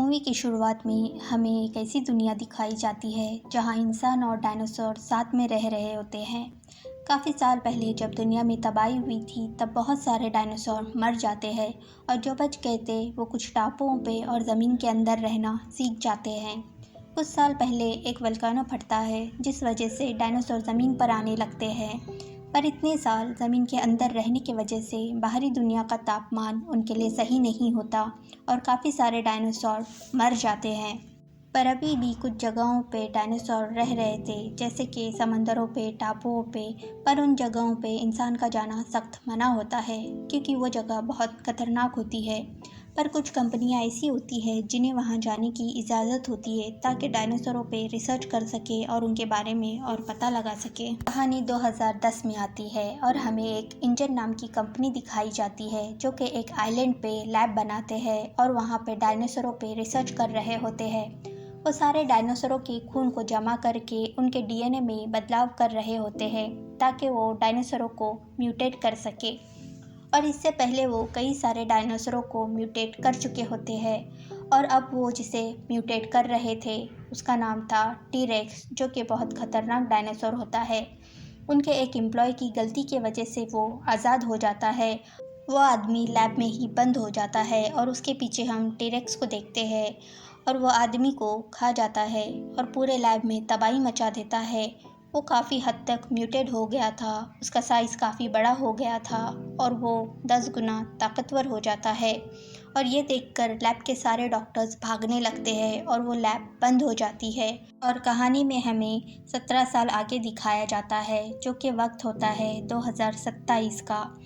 Movie की शुरुआत में हमें एक ऐसी दुनिया दिखाई जाती है जहां इंसान और डायनासोर साथ में रह रहे होते हैं। काफ़ी साल पहले जब दुनिया में तबाही हुई थी तब बहुत सारे डायनासोर मर जाते हैं और जो बच गए थे वो कुछ टापुओं पे और ज़मीन के अंदर रहना सीख जाते हैं। कुछ साल पहले एक वल्केनो फटता है जिस वजह से डायनासोर ज़मीन पर आने लगते हैं। पर इतने साल ज़मीन के अंदर रहने की वजह से बाहरी दुनिया का तापमान उनके लिए सही नहीं होता और काफ़ी सारे डायनासोर मर जाते हैं। पर अभी भी कुछ जगहों पे डायनासोर रह रहे थे, जैसे कि समंदरों पे, टापुओं पे। पर उन जगहों पे इंसान का जाना सख्त मना होता है क्योंकि वो जगह बहुत खतरनाक होती है। पर कुछ कंपनियां ऐसी होती है जिन्हें वहां जाने की इजाज़त होती है ताकि डायनासोरों पे रिसर्च कर सके और उनके बारे में और पता लगा सके। कहानी 2010 में आती है और हमें एक इंजन नाम की कंपनी दिखाई जाती है जो कि एक आइलैंड पे लैब बनाते हैं और वहाँ पे डायनासोरों पे रिसर्च कर रहे होते हैं। वो सारे डायनासोरों के खून को जमा करके उनके डीएनए में बदलाव कर रहे होते हैं ताकि वो डायनासोरों को म्यूटेट कर सके। और इससे पहले वो कई सारे डायनासोरों को म्यूटेट कर चुके होते हैं और अब वो जिसे म्यूटेट कर रहे थे उसका नाम था टी-रेक्स, जो कि बहुत खतरनाक डायनासोर होता है। उनके एक एम्प्लॉय की गलती की वजह से वो आज़ाद हो जाता है। वो आदमी लैब में ही बंद हो जाता है और उसके पीछे हम टी-रेक्स को देखते हैं और वो आदमी को खा जाता है और पूरे लैब में तबाही मचा देता है। वो काफ़ी हद तक म्यूटेड हो गया था, उसका साइज़ काफ़ी बड़ा हो गया था और वो 10 गुना ताकतवर हो जाता है। और ये देखकर लैब के सारे डॉक्टर्स भागने लगते हैं और वो लैब बंद हो जाती है। और कहानी में हमें 17 साल आगे दिखाया जाता है जो कि वक्त होता है 2027 का।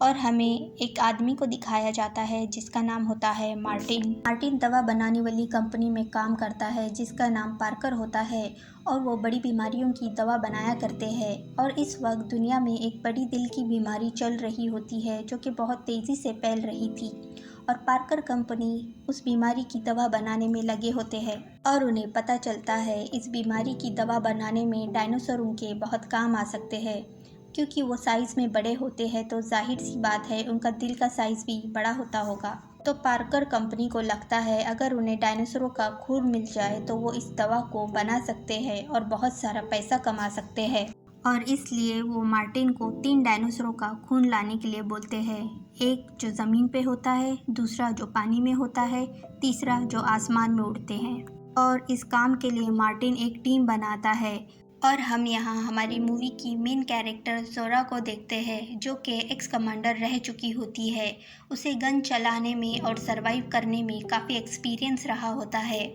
और हमें एक आदमी को दिखाया जाता है जिसका नाम होता है मार्टिन। मार्टिन दवा बनाने वाली कंपनी में काम करता है जिसका नाम पार्कर होता है और वो बड़ी बीमारियों की दवा बनाया करते हैं। और इस वक्त दुनिया में एक बड़ी दिल की बीमारी चल रही होती है जो कि बहुत तेज़ी से फैल रही थी और पार्कर कंपनी उस बीमारी की दवा बनाने में लगे होते हैं। और उन्हें पता चलता है इस बीमारी की दवा बनाने में डायनासोर उनके बहुत काम आ सकते हैं क्योंकि वो साइज़ में बड़े होते हैं, तो जाहिर सी बात है उनका दिल का साइज़ भी बड़ा होता होगा। तो पार्कर कंपनी को लगता है अगर उन्हें डायनासोरों का खून मिल जाए तो वो इस दवा को बना सकते हैं और बहुत सारा पैसा कमा सकते हैं। और इसलिए वो मार्टिन को 3 डायनासोरों का खून लाने के लिए बोलते हैं। एक जो ज़मीन पे होता है, दूसरा जो पानी में होता है, तीसरा जो आसमान में उड़ते हैं। और इस काम के लिए मार्टिन एक टीम बनाता है। और हम यहाँ हमारी मूवी की मेन कैरेक्टर ज़ोरा को देखते हैं जो कि एक्स कमांडर रह चुकी होती है। उसे गन चलाने में और सरवाइव करने में काफ़ी एक्सपीरियंस रहा होता है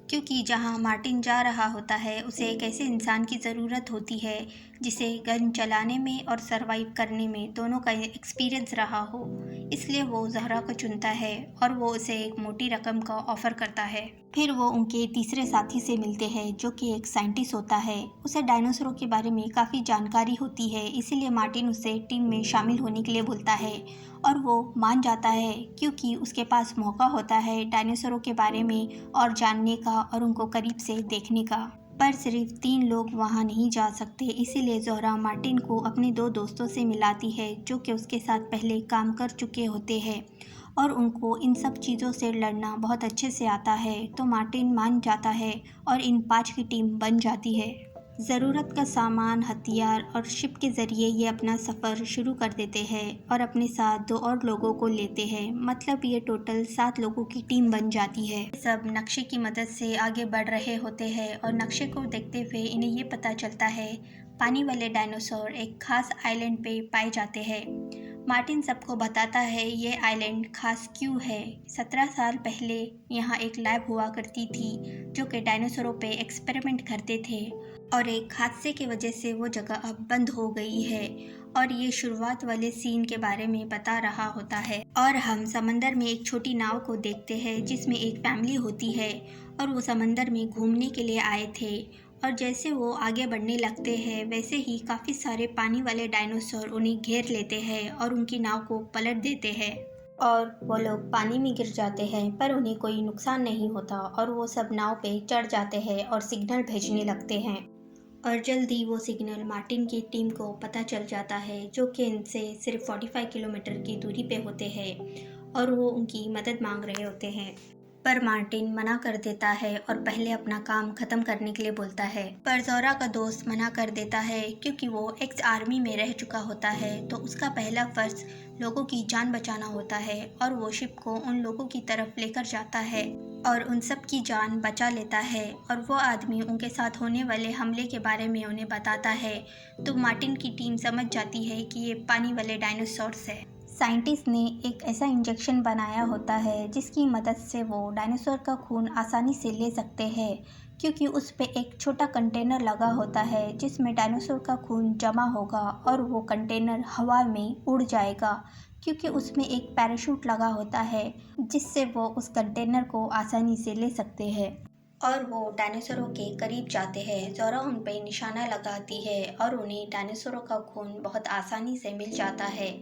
क्योंकि जहाँ मार्टिन जा रहा होता है उसे एक ऐसे इंसान की ज़रूरत होती है जिसे गन चलाने में और सरवाइव करने में दोनों का एक्सपीरियंस रहा हो। इसलिए वो ज़हरा को चुनता है और वो उसे एक मोटी रकम का ऑफ़र करता है। फिर वो उनके तीसरे साथी से मिलते हैं जो कि एक साइंटिस्ट होता है। उसे डायनासोरों के बारे में काफ़ी जानकारी होती है, इसीलिए मार्टिन उसे टीम में शामिल होने के लिए बोलता है और वो मान जाता है क्योंकि उसके पास मौका होता है डायनासोरों के बारे में और जानने का और उनको करीब से देखने का। पर सिर्फ 3 लोग वहाँ नहीं जा सकते, इसीलिए ज़ोहरा मार्टिन को अपने 2 दोस्तों से मिलाती है जो कि उसके साथ पहले काम कर चुके होते हैं और उनको इन सब चीज़ों से लड़ना बहुत अच्छे से आता है। तो मार्टिन मान जाता है और इन 5 की टीम बन जाती है। ज़रूरत का सामान, हथियार और शिप के ज़रिए ये अपना सफ़र शुरू कर देते हैं और अपने साथ 2 और लोगों को लेते हैं। मतलब ये टोटल 7 लोगों की टीम बन जाती है। सब नक्शे की मदद से आगे बढ़ रहे होते हैं और नक्शे को देखते हुए इन्हें ये पता चलता है पानी वाले डायनासोर एक खास आइलैंड पे पाए जाते हैं। मार्टिन सबको बताता है ये आइलैंड खास क्यों है। 17 साल पहले यहाँ एक लैब हुआ करती थी जो कि डायनासोरों पे एक्सपेरिमेंट करते थे और एक हादसे की वजह से वो जगह अब बंद हो गई है। और ये शुरुआत वाले सीन के बारे में बता रहा होता है। और हम समंदर में एक छोटी नाव को देखते हैं जिसमें एक फैमिली होती है और वो समंदर में घूमने के लिए आए थे। और जैसे वो आगे बढ़ने लगते हैं वैसे ही काफ़ी सारे पानी वाले डायनासोर उन्हें घेर लेते हैं और उनकी नाव को पलट देते हैं और वो लोग पानी में गिर जाते हैं, पर उन्हें कोई नुकसान नहीं होता और वो सब नाव पे चढ़ जाते हैं और सिग्नल भेजने लगते हैं। और जल्दी वो सिग्नल मार्टिन की टीम को पता चल जाता है जो कि इनसे सिर्फ 45 किलोमीटर की दूरी पे होते हैं और वो उनकी मदद मांग रहे होते हैं। पर मार्टिन मना कर देता है और पहले अपना काम खत्म करने के लिए बोलता है। पर जोरा का दोस्त मना कर देता है क्योंकि वो एक्स आर्मी में रह चुका होता है, तो उसका पहला फर्ज लोगों की जान बचाना होता है और वो शिप को उन लोगों की तरफ लेकर जाता है और उन सब की जान बचा लेता है। और वो आदमी उनके साथ होने वाले हमले के बारे में उन्हें बताता है, तो मार्टिन की टीम समझ जाती है कि ये पानी वाले डायनासोर्स है। साइंटिस्ट ने एक ऐसा इंजेक्शन बनाया होता है जिसकी मदद से वो डायनासोर का खून आसानी से ले सकते हैं, क्योंकि उस पे एक छोटा कंटेनर लगा होता है जिसमें डायनासोर का खून जमा होगा और वो कंटेनर हवा में उड़ जाएगा, क्योंकि उसमें एक पैराशूट लगा होता है जिससे वो उस कंटेनर को आसानी से ले सकते हैं। और वो डायनासोरों के करीब जाते हैं। जोरा उन पे निशाना लगाती है और उन्हें डायनासोरों का खून बहुत आसानी से मिल जाता है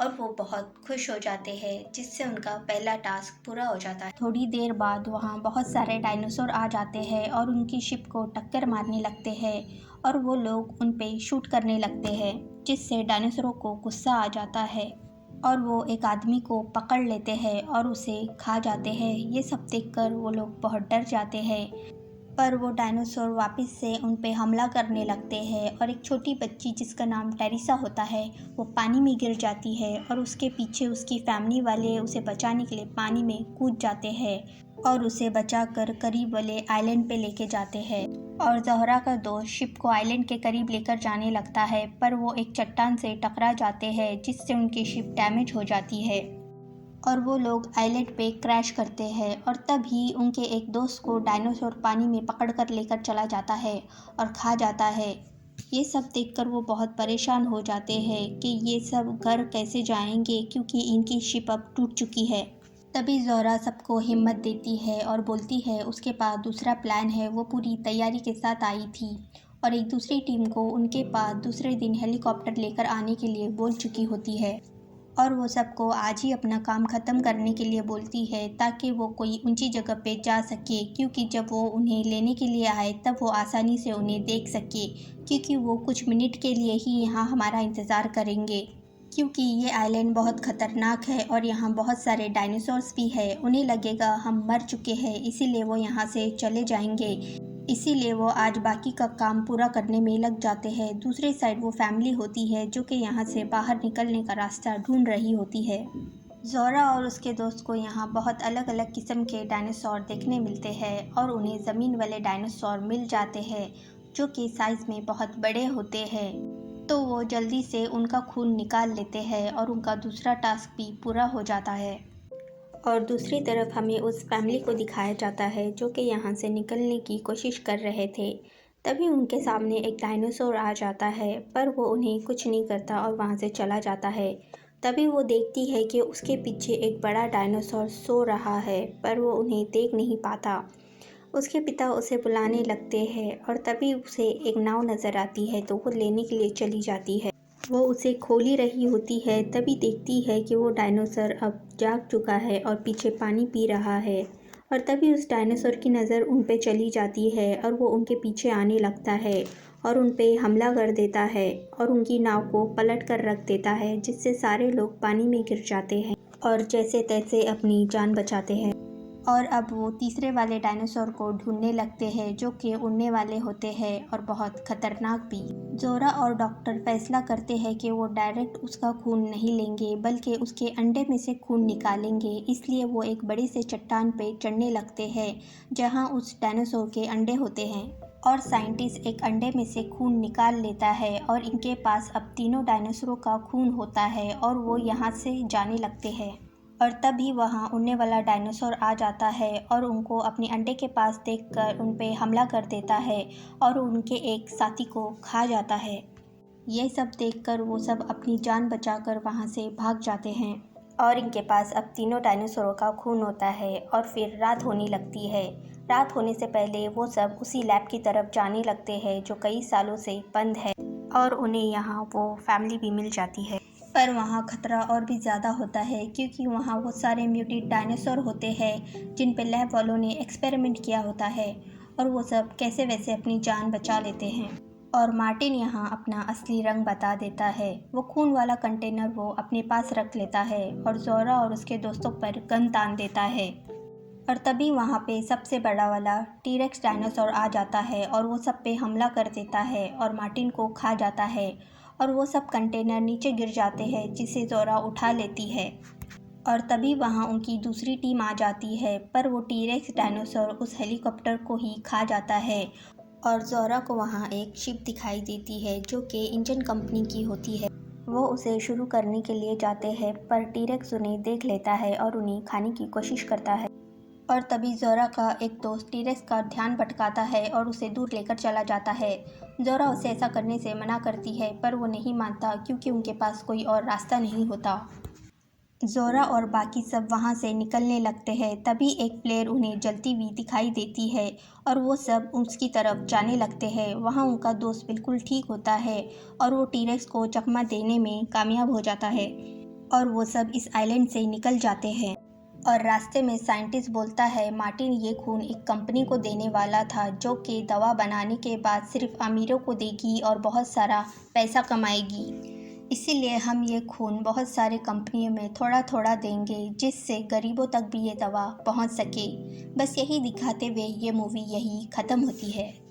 और वो बहुत खुश हो जाते हैं, जिससे उनका पहला टास्क पूरा हो जाता है। थोड़ी देर बाद वहाँ बहुत सारे डायनासोर आ जाते हैं और उनकी शिप को टक्कर मारने लगते हैं और वो लोग उन पे शूट करने लगते हैं, जिससे डायनासोरों को गुस्सा आ जाता है और वो एक आदमी को पकड़ लेते हैं और उसे खा जाते हैं। ये सब देखकर वो लोग बहुत डर जाते हैं, पर वो डायनासोर वापस से उन पे हमला करने लगते हैं और एक छोटी बच्ची जिसका नाम टेरिसा होता है वो पानी में गिर जाती है और उसके पीछे उसकी फैमिली वाले उसे बचाने के लिए पानी में कूद जाते हैं और उसे बचाकर करीब वाले आइलैंड पे लेके जाते हैं। और ज़ोहरा का दोस्त शिप को आइलैंड के करीब लेकर जाने लगता है, पर वो एक चट्टान से टकरा जाते हैं जिससे उनकी शिप डैमेज हो जाती है और वो लोग आइलैंड पे क्रैश करते हैं। और तभी उनके एक दोस्त को डायनासोर पानी में पकड़कर लेकर चला जाता है और खा जाता है। ये सब देखकर वो बहुत परेशान हो जाते हैं कि ये सब घर कैसे जाएंगे, क्योंकि इनकी शिप अब टूट चुकी है। तभी ज़ोहरा सबको हिम्मत देती है और बोलती है उसके पास दूसरा प्लान है। वो पूरी तैयारी के साथ आई थी और एक दूसरी टीम को उनके पास दूसरे दिन हेलीकॉप्टर लेकर आने के लिए बोल चुकी होती है और वो सबको आज ही अपना काम ख़त्म करने के लिए बोलती है ताकि वो कोई ऊंची जगह पे जा सके, क्योंकि जब वो उन्हें लेने के लिए आए तब वो आसानी से उन्हें देख सके, क्योंकि वो कुछ मिनट के लिए ही यहाँ हमारा इंतज़ार करेंगे, क्योंकि ये आइलैंड बहुत ख़तरनाक है और यहाँ बहुत सारे डायनासोर्स भी है। उन्हें लगेगा हम मर चुके हैं, इसीलिए वो यहाँ से चले जाएंगे। इसीलिए वो आज बाकी का काम पूरा करने में लग जाते हैं। दूसरी साइड वो फैमिली होती है जो कि यहाँ से बाहर निकलने का रास्ता ढूंढ रही होती है। ज़ोहरा और उसके दोस्त को यहाँ बहुत अलग अलग किस्म के डायनासोर देखने मिलते हैं और उन्हें ज़मीन वाले डायनासोर मिल जाते हैं जो कि साइज़ में बहुत बड़े होते हैं। तो वो जल्दी से उनका खून निकाल लेते हैं और उनका दूसरा टास्क भी पूरा हो जाता है। और दूसरी तरफ हमें उस फैमिली को दिखाया जाता है जो कि यहाँ से निकलने की कोशिश कर रहे थे। तभी उनके सामने एक डायनासोर आ जाता है, पर वो उन्हें कुछ नहीं करता और वहाँ से चला जाता है। तभी वो देखती है कि उसके पीछे एक बड़ा डायनासोर सो रहा है, पर वो उन्हें देख नहीं पाता। उसके पिता उसे बुलाने लगते हैं और तभी उसे एक नाव नज़र आती है, तो वो लेने के लिए चली जाती है। वो उसे खोल ही रही होती है, तभी देखती है कि वो डायनासोर अब जाग चुका है और पीछे पानी पी रहा है। और तभी उस डायनासोर की नज़र उन पे चली जाती है और वो उनके पीछे आने लगता है और उन पे हमला कर देता है और उनकी नाव को पलट कर रख देता है, जिससे सारे लोग पानी में गिर जाते हैं और जैसे तैसे अपनी जान बचाते हैं। और अब वो तीसरे वाले डायनासोर को ढूंढने लगते हैं जो कि उड़ने वाले होते हैं और बहुत खतरनाक भी। ज़ोहरा और डॉक्टर फैसला करते हैं कि वो डायरेक्ट उसका खून नहीं लेंगे, बल्कि उसके अंडे में से खून निकालेंगे। इसलिए वो एक बड़े से चट्टान पे चढ़ने लगते हैं जहां उस डायनासोर के अंडे होते हैं और साइंटिस्ट एक अंडे में से खून निकाल लेता है और इनके पास अब तीनों डायनासोरों का खून होता है और वो यहाँ से जाने लगते हैं। और तभी वहाँ उड़ने वाला डायनासोर आ जाता है और उनको अपने अंडे के पास देखकर उन पे हमला कर देता है और उनके एक साथी को खा जाता है। ये सब देखकर वो सब अपनी जान बचाकर वहाँ से भाग जाते हैं और इनके पास अब तीनों डायनासोरों का खून होता है। और फिर रात होने लगती है। रात होने से पहले वो सब उसी लैब की तरफ जाने लगते हैं जो कई सालों से बंद है और उन्हें यहाँ वो फैमिली भी मिल जाती है। पर वहाँ खतरा और भी ज़्यादा होता है, क्योंकि वहाँ वो सारे म्यूटेड डायनासोर होते हैं जिन पे लैब वालों ने एक्सपेरिमेंट किया होता है और वो सब कैसे वैसे अपनी जान बचा लेते हैं। और मार्टिन यहाँ अपना असली रंग बता देता है। वो खून वाला कंटेनर वो अपने पास रख लेता है और ज़ोहरा और उसके दोस्तों पर गन तान देता है और तभी वहाँ पे सबसे बड़ा वाला टीरेक्स डायनासोर आ जाता है और वो सब पे हमला कर देता है और मार्टिन को खा जाता है और वो सब कंटेनर नीचे गिर जाते हैं जिसे ज़ोरा उठा लेती है। और तभी वहाँ उनकी दूसरी टीम आ जाती है, पर वो टीरेक्स डायनासोर उस हेलीकॉप्टर को ही खा जाता है और ज़ोरा को वहाँ एक शिप दिखाई देती है जो कि इंजन कंपनी की होती है। वो उसे शुरू करने के लिए जाते हैं, पर टीरेक्स उन्हें देख लेता है और उन्हें खाने की कोशिश करता है। और तभी ज़ोरा का एक दोस्त टीरेक्स का ध्यान भटकाता है और उसे दूर लेकर चला जाता है। ज़ोरा उसे ऐसा करने से मना करती है, पर वो नहीं मानता क्योंकि उनके पास कोई और रास्ता नहीं होता। ज़ोरा और बाकी सब वहाँ से निकलने लगते हैं। तभी एक फ्लेयर उन्हें जलती हुई दिखाई देती है और वो सब उसकी तरफ जाने लगते हैं। वहाँ उनका दोस्त बिल्कुल ठीक होता है और वो टीरेक्स को चकमा देने में कामयाब हो जाता है और वो सब इस आइलैंड से निकल जाते हैं। और रास्ते में साइंटिस्ट बोलता है मार्टिन ये खून एक कंपनी को देने वाला था जो कि दवा बनाने के बाद सिर्फ अमीरों को देगी और बहुत सारा पैसा कमाएगी। इसीलिए हम ये खून बहुत सारे कंपनियों में थोड़ा थोड़ा देंगे जिससे गरीबों तक भी ये दवा पहुंच सके। बस यही दिखाते हुए ये मूवी यही ख़त्म होती है।